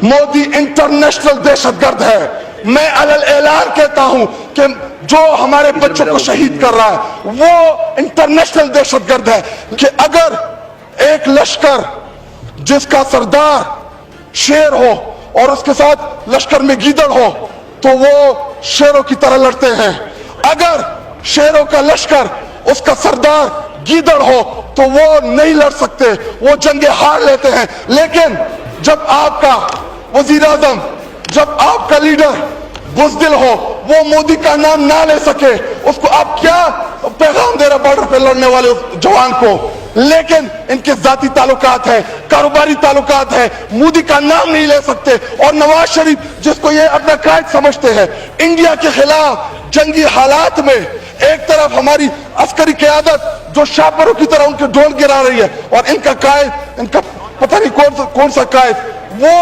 Modi international दहशतगर्द है। मैं अलल ऐलान कहता हूं कि जो हमारे बच्चों को शहीद कर रहा है वो इंटरनेशनल दहशतगर्द है। कि अगर एक लश्कर जिसका सरदार शेर हो और उसके साथ लश्कर में गीदड़ हो तो वो शेरों की तरह लड़ते हैं। अगर शेरों का लश्कर उसका सरदार गीदड़ हो तो वो नहीं लड़ सकते, वो जंगे हार लेते हैं। लेकिन जब आपका वजीर आजम, जब आपका लीडर बुज़दिल हो, वो मोदी का नाम ना ले सके, उसको आप क्या पैगाम दे रहे बॉर्डर पे लड़ने वाले उस जवान को? लेकिन इनके जाती ताल्लुकात है, कारोबारी ताल्लुकात है, मोदी का नाम नहीं ले सकते। और नवाज शरीफ जिसको ये अपना कायद समझते हैं, इंडिया के खिलाफ जंगी हालात में एक तरफ हमारी अस्करी क़यादत जो शापरों की तरह उनके ढोल गिरा रही है और इनका कायद, इनका पता नहीं कौन सा कायद, वो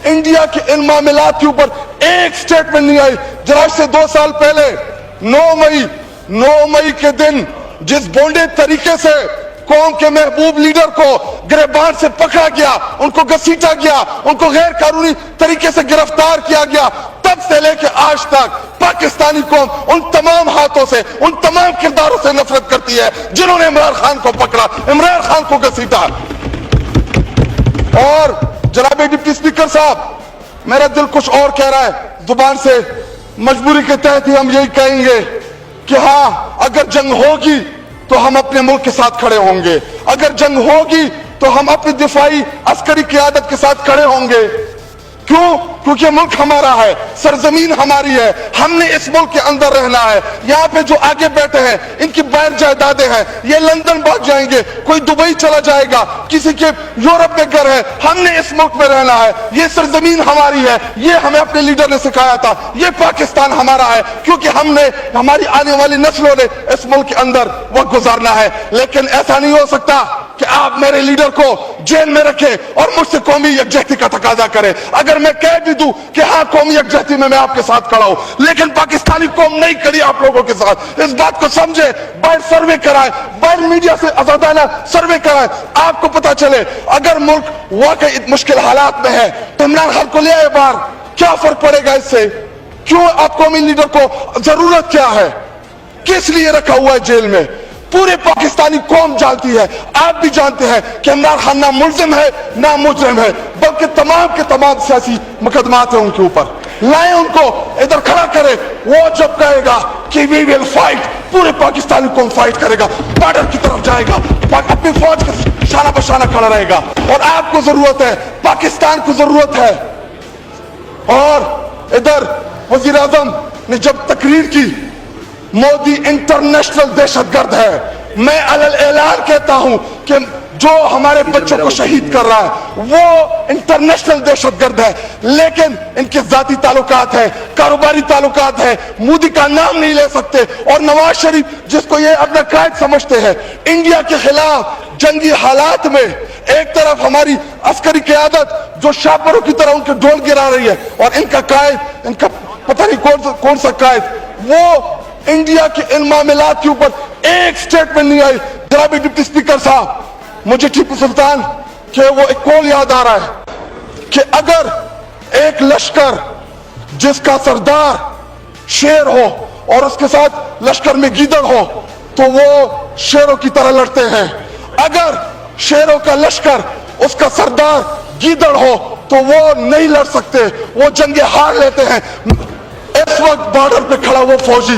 इंडिया के इन मामलात के ऊपर एक स्टेटमेंट नहीं आई। जरा से 2 साल पहले 9 मई के दिन जिस बोंडे तरीके से कौम के महबूब लीडर को गिरबान से पकड़ा गया, उनको घसीटा गया, उनको गैर कानूनी तरीके से गिरफ्तार किया गया, तब से लेकर आज तक पाकिस्तानी कौम उन तमाम हाथों से, उन तमाम किरदारों से नफरत करती है जिन्होंने इमरान खान को पकड़ा, इमरान खान को घसीटा। और जनाब डिप्टी स्पीकर साहब, मेरा दिल कुछ और कह रहा है, जुबान से मजबूरी के तहत ही हम यही कहेंगे कि हाँ, अगर जंग होगी तो हम अपने मुल्क के साथ खड़े होंगे, अगर जंग होगी तो हम अपनी दिफाई अस्करी क़यादत के साथ खड़े होंगे। क्यों? क्योंकि मुल्क हमारा है, सरजमीन हमारी है, हमने इस मुल्क के अंदर रहना है। यहाँ पे जो आगे बैठे हैं इनकी बाहर जायदादें हैं, ये लंदन भाग जाएंगे, कोई दुबई चला जाएगा, किसी के यूरोप में घर है, हमने इस मुल्क में रहना है, ये सरजमीन हमारी है। ये हमें अपने लीडर ने सिखाया था, ये पाकिस्तान हमारा है, क्योंकि हमने, हमारी आने वाली नस्लों ने इस मुल्क के अंदर वक्त गुजारना है। लेकिन ऐसा नहीं हो सकता कि आप मेरे लीडर को जेल में रखें और मुझसे कौमी यकजहती का तकाजा करें। अगर मैं कह भी दूं कि हाँ, कौमी यकजहती में मैं आपके साथ खड़ा हूं, लेकिन पाकिस्तानी कौम नहीं खड़ी आप लोगों के साथ। इस बात को समझे, बाहर सर्वे कराए, बाहर मीडिया से आजादाना सर्वे कराए, आपको पता चले। अगर मुल्क वाकई मुश्किल हालात में है तो इमरान खान को ले आए बाहर, क्या फर्क पड़ेगा इससे? क्यों आप कौमी लीडर को जरूरत क्या है? किस लिए रखा हुआ है जेल में? पूरे पाकिस्तानी कौम जानती है, आप भी जानते हैं कि इमरान खान ना मुल्जिम है ना मुजरिम है, बल्कि तमाम के तमाम सियासी मुकदमात हैं उनके ऊपर। लाए उनको, इधर खड़ा करे, वो जब कहेगा कि वी विल फाइट, पूरे पाकिस्तानी कौम फाइट करेगा, बॉर्डर की तरफ जाएगा, अपनी फौज के शाना बशाना खड़ा रहेगा। और आपको जरूरत है, पाकिस्तान को जरूरत है। और इधर वजीर आजम ने जब तकरीर की, मोदी इंटरनेशनल दहशतगर्द है। मैं अलल ऐलान कहता हूं कि जो हमारे बच्चों को शहीद कर रहा है वो इंटरनेशनल दहशतगर्द है। लेकिन इनके जाती ताल्लुकात है, कारोबारी ताल्लुकात है, मोदी का नाम नहीं ले सकते। और नवाज शरीफ जिसको ये अपना कायद समझते हैं, इंडिया के खिलाफ जंगी हालात में एक तरफ हमारी अस्करी क़यादत जो शापरों की तरह उनके ढोल गिरा रही है और इनका कायद, इनका पता नहीं कौन सा कायद, वो इंडिया के इन मामलात के ऊपर एक स्टेटमेंट नहीं आई। जनाब डिप्टी स्पीकर साहब, मुझे टीपू सुल्तान के वो एक कॉल याद आ रहा है कि अगर एक लश्कर जिसका सरदार शेर हो और उसके साथ लश्कर में गीदड़ हो तो वो शेरों की तरह लड़ते हैं। अगर शेरों का लश्कर उसका सरदार गीदड़ हो तो वो नहीं लड़ सकते, वो जंगे हार लेते हैं। इस वक्त बॉर्डर पे खड़ा वो फौजी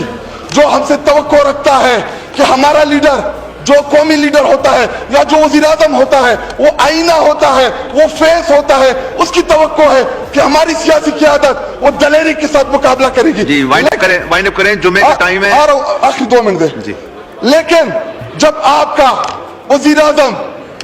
जो हमसे तवक्को रखता है कि हमारा लीडर, जो कौमी लीडर होता है या जो वजीर आजम होता है, वो आईना होता है, वो फेस होता है, उसकी तवक्को है कि हमारी सियासी क़यादत वो दलेरी के साथ मुकाबला करेगी। जी, वाइंड अप करें, जुम्मे का टाइम है। आखिरी 2 मिनट दे जी। लेकिन जब आपका वजीर आजम,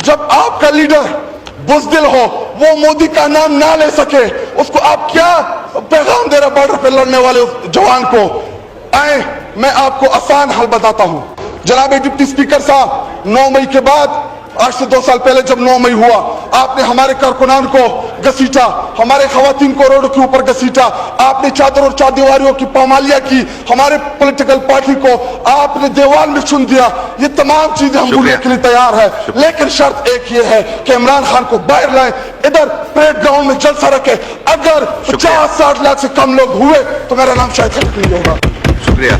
जब आपका लीडर बुज़दिल हो, वो मोदी का नाम ना ले सके, उसको आप क्या पैगाम दे रहे बॉर्डर पे लड़ने वाले उस जवान को? आए, मैं आपको आसान हल बताता हूं। जनाब डिप्टी स्पीकर साहब, 9 मई के बाद आज से 2 साल पहले जब 9 मई हुआ, आपने हमारे कारकुनान को घसीटा, हमारे खवातीन को रोड के ऊपर घसीटा, आपने चादर और चारदीवारियों की पामालियां की, हमारे पॉलिटिकल पार्टी को आपने दीवार में चुन दिया। ये तमाम चीजें हम भूलने के लिए तैयार है, लेकिन शर्त एक ये है कि इमरान खान को बाहर लाएं, इधर परेड ग्राउंड में जलसा रखे। अगर 50-60 लाख से कम लोग हुए तो मेरा नाम शायद खलीफ नहीं होगा। शुक्रिया।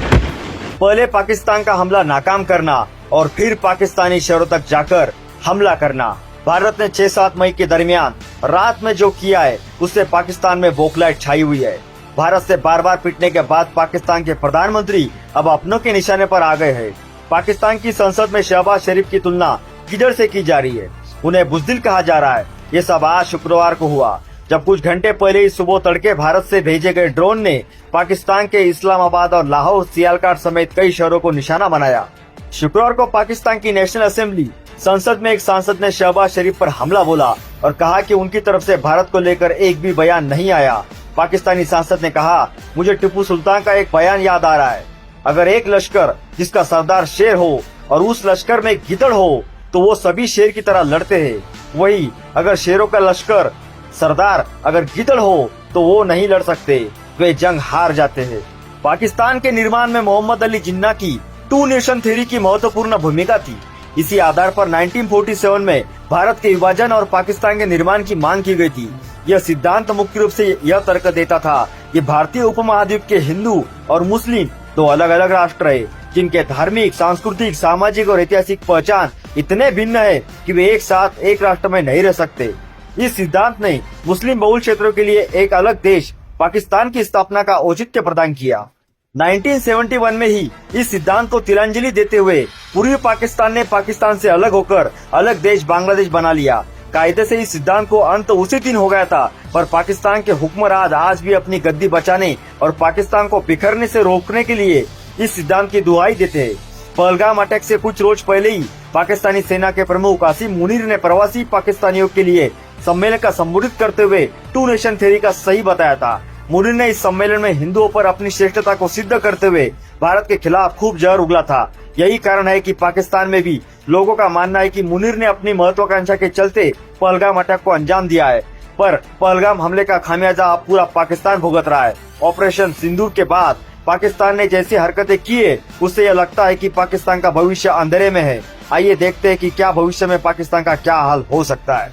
पहले पाकिस्तान का हमला नाकाम करना और फिर पाकिस्तानी शहरों तक जाकर हमला करना। भारत ने 6-7 मई के दरमियान रात में जो किया है उससे पाकिस्तान में बौखलाहट छाई हुई है। भारत से बार बार पिटने के बाद पाकिस्तान के प्रधानमंत्री अब अपनों के निशाने पर आ गए हैं। पाकिस्तान की संसद में शहबाज शरीफ की तुलना किधर से की जा रही है, उन्हें बुज़दिल कहा जा रहा है। ये सब आज शुक्रवार को हुआ, जब कुछ घंटे पहले ही सुबह तड़के भारत से भेजे गए ड्रोन ने पाकिस्तान के इस्लामाबाद और लाहौर, सियालकोट समेत कई शहरों को निशाना बनाया। शुक्रवार को पाकिस्तान की नेशनल असेंबली संसद में एक सांसद ने शहबाज शरीफ पर हमला बोला और कहा कि उनकी तरफ से भारत को लेकर एक भी बयान नहीं आया। पाकिस्तानी सांसद ने कहा, मुझे टिप्पू सुल्तान का एक बयान याद आ रहा है, अगर एक लश्कर जिसका सरदार शेर हो और उस लश्कर में गिदड़ हो तो वो सभी शेर की तरह लड़ते हैं। वही अगर शेरों का लश्कर सरदार अगर गिदड़ हो तो वो नहीं लड़ सकते, वे जंग हार जाते हैं। पाकिस्तान के निर्माण में मोहम्मद अली जिन्ना की 2 नेशन थ्योरी की महत्वपूर्ण भूमिका थी। इसी आधार पर 1947 में भारत के विभाजन और पाकिस्तान के निर्माण की मांग की गई थी। यह सिद्धांत मुख्य रूप से यह तर्क देता था कि भारतीय उपमहाद्वीप के हिंदू और मुस्लिम 2 अलग अलग राष्ट्र है, जिनके धार्मिक, सांस्कृतिक, सामाजिक और ऐतिहासिक पहचान इतने भिन्न है कि वे एक साथ एक राष्ट्र में नहीं रह सकते। इस सिद्धांत ने मुस्लिम बहुल क्षेत्रों के लिए एक अलग देश पाकिस्तान की स्थापना का औचित्य प्रदान किया। 1971 में ही इस सिद्धांत को तिलांजलि देते हुए पूर्वी पाकिस्तान ने पाकिस्तान से अलग होकर अलग देश बांग्लादेश बना लिया। कायदे से इस सिद्धांत को अंत उसी दिन हो गया था, पर पाकिस्तान के हुक्मरान आज भी अपनी गद्दी बचाने और पाकिस्तान को बिखरने से रोकने के लिए इस सिद्धांत की दुहाई देते हैं। पहलगाम अटैक से कुछ रोज पहले ही पाकिस्तानी सेना के प्रमुख आसिम मुनीर ने प्रवासी पाकिस्तानियों के लिए सम्मेलन का संबोधित करते हुए 2 नेशन थ्योरी का सही बताया था। मुनीर ने इस सम्मेलन में हिंदुओं पर अपनी श्रेष्ठता को सिद्ध करते हुए भारत के खिलाफ खूब जहर उगला था। यही कारण है कि पाकिस्तान में भी लोगों का मानना है कि मुनीर ने अपनी महत्वाकांक्षा के चलते पहलगाम अटैक को अंजाम दिया है, पर पहलगाम हमले का खामियाजा अब पूरा पाकिस्तान भुगत रहा है। ऑपरेशन सिंदूर के बाद पाकिस्तान ने जैसी हरकतें की है, उससे यह लगता है कि पाकिस्तान का भविष्य अंधेरे में है। आइए देखते हैं कि क्या भविष्य में पाकिस्तान का क्या हाल हो सकता है।